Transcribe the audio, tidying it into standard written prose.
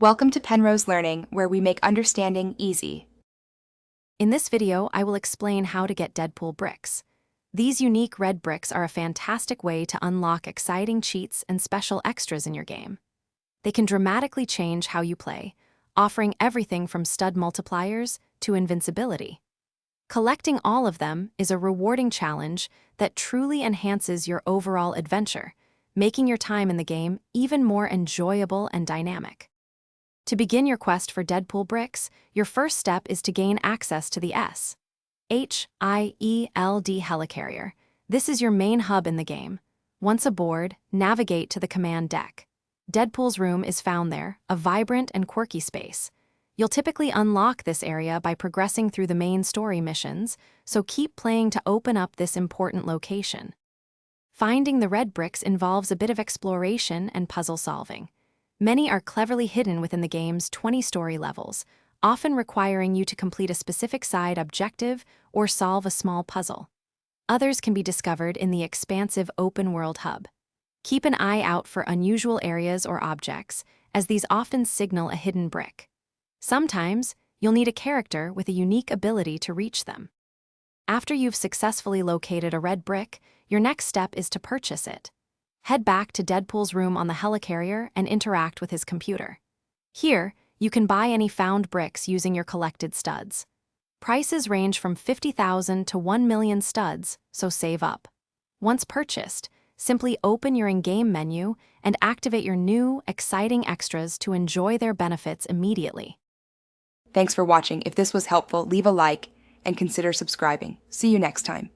Welcome to Penrose Learning, where we make understanding easy. In this video, I will explain how to get Deadpool Bricks. These unique red bricks are a fantastic way to unlock exciting cheats and special extras in your game. They can dramatically change how you play, offering everything from stud multipliers to invincibility. Collecting all of them is a rewarding challenge that truly enhances your overall adventure, making your time in the game even more enjoyable and dynamic. To begin your quest for Deadpool Bricks, your first step is to gain access to the SHIELD helicarrier. This is your main hub in the game. Once aboard, navigate to the command deck. Deadpool's room is found there, a vibrant and quirky space. You'll typically unlock this area by progressing through the main story missions, so keep playing to open up this important location. Finding the red bricks involves a bit of exploration and puzzle solving. Many are cleverly hidden within the game's 20-story levels, often requiring you to complete a specific side objective or solve a small puzzle. Others can be discovered in the expansive open-world hub. Keep an eye out for unusual areas or objects, as these often signal a hidden brick. Sometimes, you'll need a character with a unique ability to reach them. After you've successfully located a red brick, your next step is to purchase it. Head back to Deadpool's room on the helicarrier and interact with his computer. Here, you can buy any found bricks using your collected studs. Prices range from 50,000 to 1 million studs, so save up. Once purchased, simply open your in-game menu and activate your new, exciting extras to enjoy their benefits immediately. Thanks for watching. If this was helpful, leave a like and consider subscribing. See you next time.